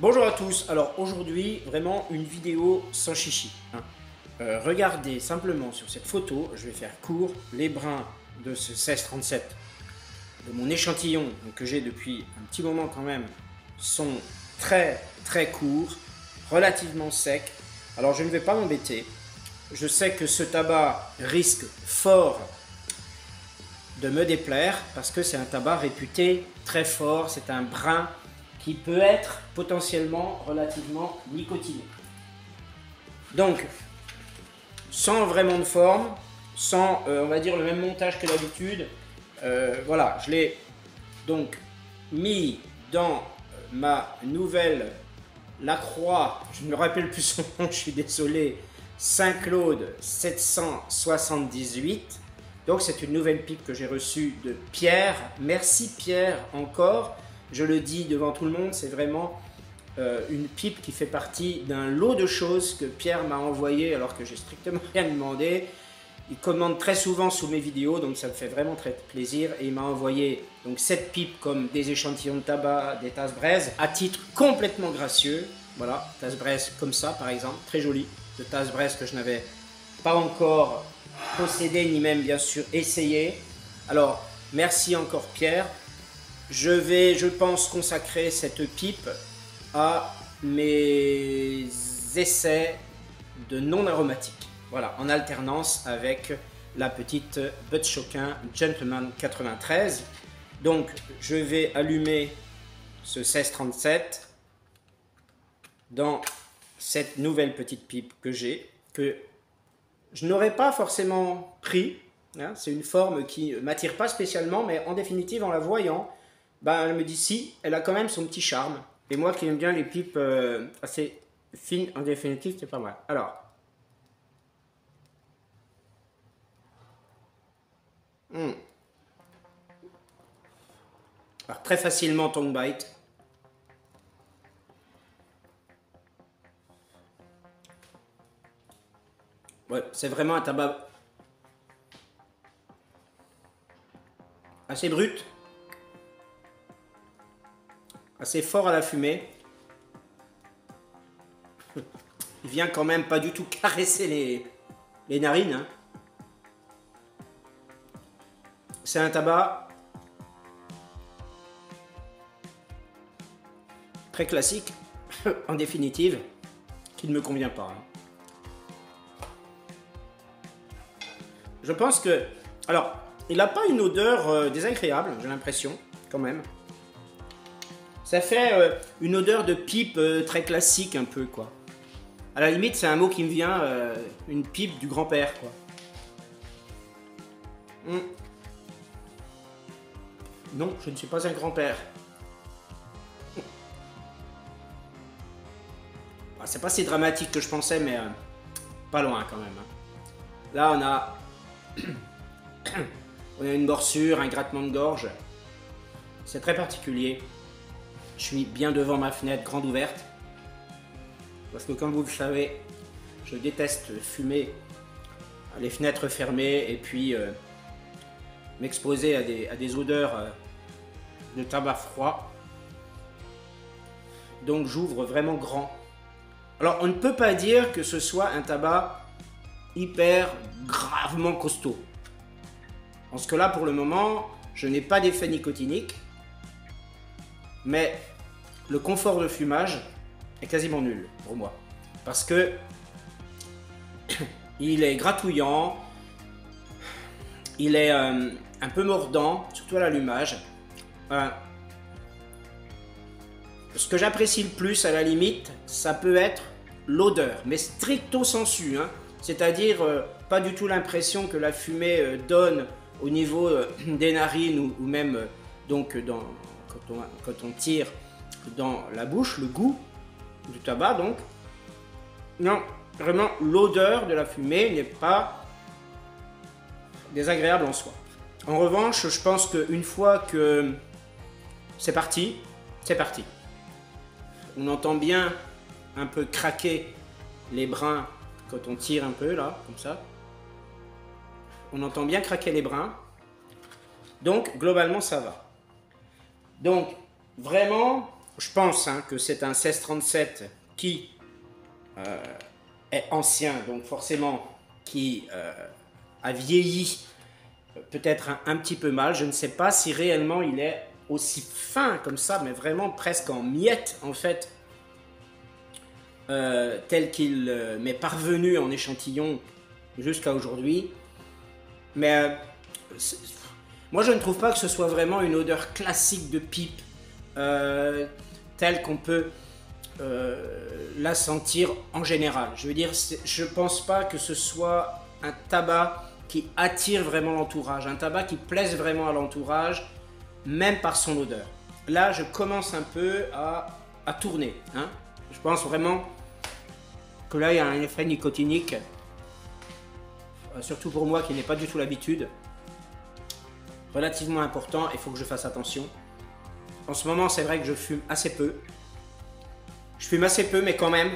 Bonjour à tous, alors aujourd'hui vraiment une vidéo sans chichi. Regardez simplement sur cette photo, je vais faire court, les brins de ce 1637 de mon échantillon que j'ai depuis un petit moment quand même sont très courts, relativement secs. Alors je ne vais pas m'embêter, je sais que ce tabac risque fort de me déplaire parce que c'est un tabac réputé très fort, c'est un brin qui peut être potentiellement relativement nicotineux. Donc, sans vraiment de forme, sans, on va dire, le même montage que d'habitude, voilà, je l'ai donc mis dans ma nouvelle Lacroix, je ne me rappelle plus son nom, je suis désolé, Saint-Claude 778. Donc c'est une nouvelle pipe que j'ai reçue de Pierre. Merci Pierre encore. Je le dis devant tout le monde, c'est vraiment une pipe qui fait partie d'un lot de choses que Pierre m'a envoyé alors que j'ai strictement rien demandé. Il commande très souvent sous mes vidéos, donc ça me fait vraiment très plaisir. Et il m'a envoyé donc cette pipe comme des échantillons de tabac, des tasses braise, à titre complètement gracieux. Voilà, tasse braise comme ça par exemple, très jolie, de tasse braise que je n'avais pas encore possédé ni même bien sûr essayé. Alors merci encore Pierre. Je vais, je pense, consacrer cette pipe à mes essais de non aromatique. Voilà, en alternance avec la petite Bud Choquin Gentleman 93. Donc, je vais allumer ce 1637 dans cette nouvelle petite pipe que j'ai, que je n'aurais pas forcément pris. Hein, c'est une forme qui ne m'attire pas spécialement, mais en définitive, en la voyant, ben, elle me dit si, elle a quand même son petit charme. Et moi qui aime bien les pipes assez fines, en définitive, c'est pas mal. Alors. Alors très facilement tongue bite. Ouais, c'est vraiment un tabac assez brut. Assez fort à la fumée. Il vient quand même pas du tout caresser les narines. Hein. C'est un tabac très classique, en définitive, qui ne me convient pas. Hein. Je pense que... Alors, il n'a pas une odeur désagréable, j'ai l'impression, quand même. Ça fait une odeur de pipe très classique un peu quoi. À la limite c'est un mot qui me vient, une pipe du grand-père quoi. Non, je ne suis pas un grand-père. C'est pas si dramatique que je pensais mais pas loin quand même. Hein. Là on a... on a une morsure, un grattement de gorge. C'est très particulier. Je suis bien devant ma fenêtre grande ouverte parce que comme vous le savez, je déteste fumer les fenêtres fermées et puis m'exposer à des odeurs de tabac froid. Donc j'ouvre vraiment grand. Alors on ne peut pas dire que ce soit un tabac hyper gravement costaud. Parce que là pour le moment, je n'ai pas d'effet nicotinique. Mais le confort de fumage est quasiment nul pour moi. Parce que il est gratouillant, il est un peu mordant, surtout à l'allumage. Ce que j'apprécie le plus à la limite, ça peut être l'odeur, mais stricto sensu. Hein. C'est-à-dire pas du tout l'impression que la fumée donne au niveau des narines ou même donc dans... Quand on tire dans la bouche, le goût du tabac donc. Non, vraiment l'odeur de la fumée n'est pas désagréable en soi. En revanche, je pense qu'une fois que c'est parti, c'est parti. On entend bien un peu craquer les brins quand on tire un peu là, comme ça. On entend bien craquer les brins. Donc globalement ça va. Donc, vraiment, Je pense hein, que c'est un 1637 qui est ancien, donc forcément qui a vieilli peut-être un petit peu mal. Je ne sais pas si réellement il est aussi fin comme ça, mais vraiment presque en miettes en fait, tel qu'il m'est parvenu en échantillon jusqu'à aujourd'hui. Mais moi je ne trouve pas que ce soit vraiment une odeur classique de pipe telle qu'on peut la sentir en général. Je veux dire, je pense pas que ce soit un tabac qui attire vraiment l'entourage, un tabac qui plaise vraiment à l'entourage, même par son odeur. Là, je commence un peu à tourner. Hein. Je pense vraiment que là, il y a un effet nicotinique, surtout pour moi qui n'ai pas du tout l'habitude, relativement important. Il faut que je fasse attention. En ce moment, c'est vrai que je fume assez peu. Je fume assez peu, mais quand même,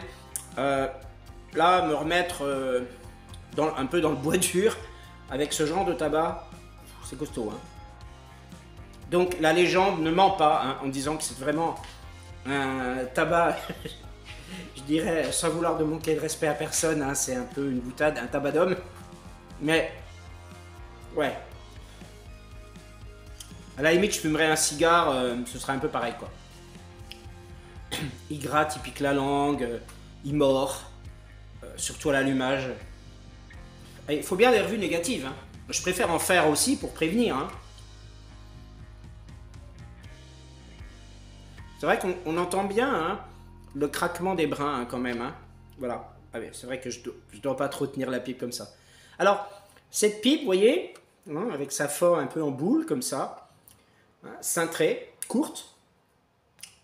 là, me remettre un peu dans le bois dur avec ce genre de tabac, c'est costaud. Hein. Donc la légende ne ment pas hein, en disant que c'est vraiment un tabac, je dirais, sans vouloir de manquer de respect à personne, hein, c'est un peu une boutade, un tabac d'homme. Mais, ouais. À la limite, je fumerais un cigare, ce serait un peu pareil, quoi. Il gratte, il pique la langue, il mord, surtout à l'allumage. Il faut bien des revues négatives. Hein. Je préfère en faire aussi pour prévenir. Hein. C'est vrai qu'on entend bien hein, le craquement des brins hein, quand même. Hein. Voilà. Ah oui, c'est vrai que je dois pas trop tenir la pipe comme ça. Alors, cette pipe, vous voyez, hein, avec sa forme un peu en boule comme ça, hein, cintrée, courte,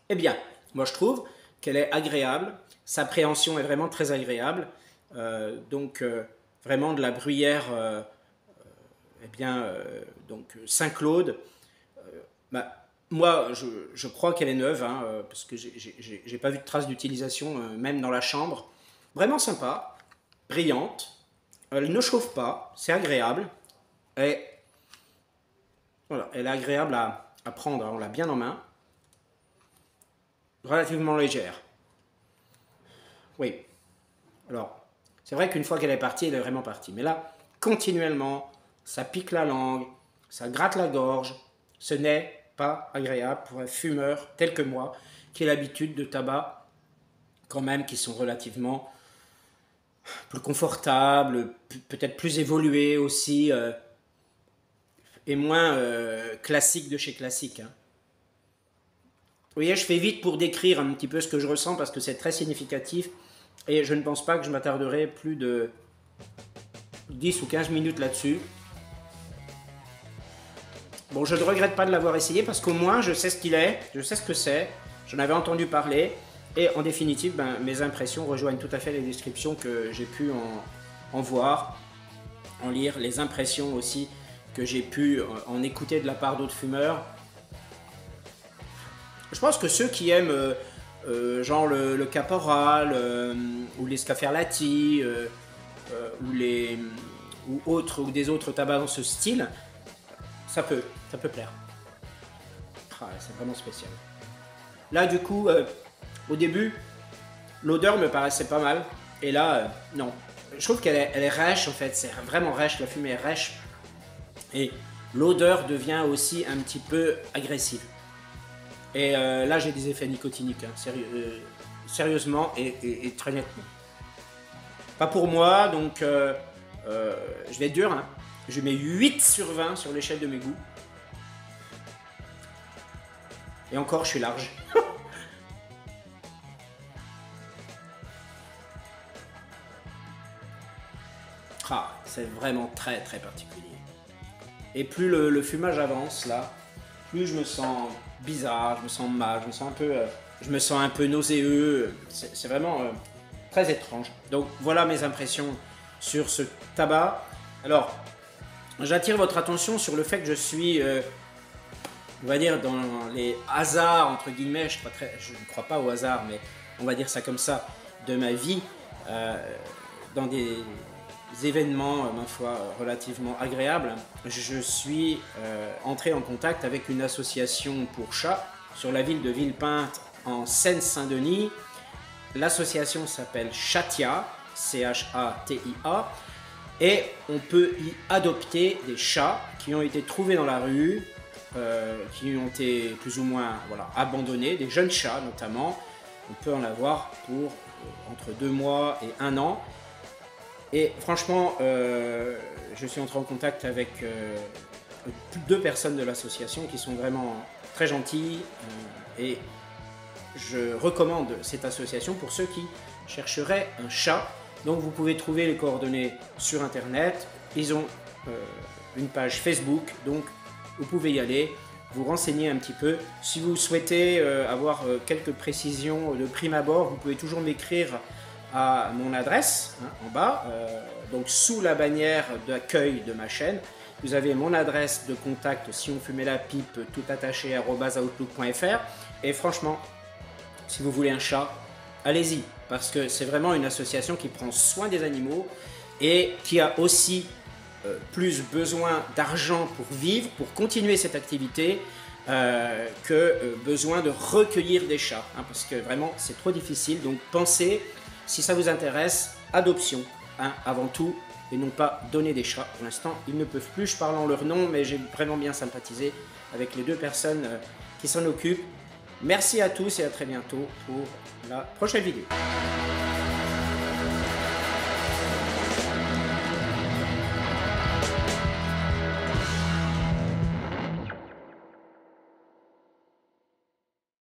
eh bien, moi je trouve qu'elle est agréable. Sa préhension est vraiment très agréable. Donc, vraiment de la bruyère, eh bien, donc Saint-Claude. Bah, moi, je crois qu'elle est neuve, hein, parce que j'ai pas vu de traces d'utilisation, même dans la chambre. Vraiment sympa, brillante. Elle ne chauffe pas, c'est agréable. Et voilà, elle est agréable à prendre, on l'a bien en main. Relativement légère. Oui. Alors, c'est vrai qu'une fois qu'elle est partie, elle est vraiment partie. Mais là, continuellement, ça pique la langue, ça gratte la gorge. Ce n'est pas agréable pour un fumeur tel que moi, qui a l'habitude de tabac, quand même, qui sont relativement plus confortables, peut-être plus évolués aussi, et moins classiques de chez classique. Hein. Vous voyez, je fais vite pour décrire un petit peu ce que je ressens, parce que c'est très significatif. Et je ne pense pas que je m'attarderai plus de 10 ou 15 minutes là-dessus. Bon, je ne regrette pas de l'avoir essayé parce qu'au moins je sais ce qu'il est, je sais ce que c'est, j'en avais entendu parler et en définitive, ben, mes impressions rejoignent tout à fait les descriptions que j'ai pu en voir, en lire, les impressions aussi que j'ai pu en écouter de la part d'autres fumeurs. Je pense que ceux qui aiment genre le Caporal ou les Scaferlati ou des autres tabacs dans ce style, ça peut plaire. Ah, c'est vraiment spécial. Là du coup, au début, l'odeur me paraissait pas mal. Et là, non. Je trouve qu'elle est rêche en fait, c'est vraiment rêche, la fumée est rêche. Et l'odeur devient aussi un petit peu agressive. Et là, j'ai des effets nicotiniques, hein, sérieusement et très nettement. Pas pour moi, donc je vais être dur. Hein. Je mets 8 sur 20 sur l'échelle de mes goûts. Et encore, je suis large. Ah, c'est vraiment très très particulier. Et plus le fumage avance, là, plus je me sens bizarre, je me sens mal, je me sens un peu nauséeux. C'est vraiment très étrange. Donc voilà mes impressions sur ce tabac. Alors, j'attire votre attention sur le fait que je suis, on va dire, dans les hasards, entre guillemets, je ne crois pas au hasard, mais on va dire ça comme ça, de ma vie, dans des événements, ma foi, relativement agréables. Je suis entré en contact avec une association pour chats sur la ville de Villepinte en Seine-Saint-Denis. L'association s'appelle Chatia, C-H-A-T-I-A, et on peut y adopter des chats qui ont été trouvés dans la rue, qui ont été plus ou moins abandonnés, des jeunes chats notamment. On peut en avoir pour entre 2 mois et 1 an. Et franchement, je suis entré en contact avec 2 personnes de l'association qui sont vraiment très gentilles et je recommande cette association pour ceux qui chercheraient un chat. Donc vous pouvez trouver les coordonnées sur internet. Ils ont une page Facebook, donc vous pouvez y aller, vous renseigner un petit peu. Si vous souhaitez avoir quelques précisions de prime abord, vous pouvez toujours m'écrire à mon adresse en bas, donc sous la bannière d'accueil de ma chaîne. Vous avez mon adresse de contact si on fumait la pipe tout attaché @outlook.fr. Et franchement, si vous voulez un chat, allez-y, parce que c'est vraiment une association qui prend soin des animaux et qui a aussi plus besoin d'argent pour vivre, pour continuer cette activité, que besoin de recueillir des chats, parce que vraiment c'est trop difficile. Donc pensez, si ça vous intéresse, adoption avant tout, et non pas donner des chats. Pour l'instant, ils ne peuvent plus, je parle en leur nom, mais j'ai vraiment bien sympathisé avec les 2 personnes qui s'en occupent. Merci à tous et à très bientôt pour la prochaine vidéo.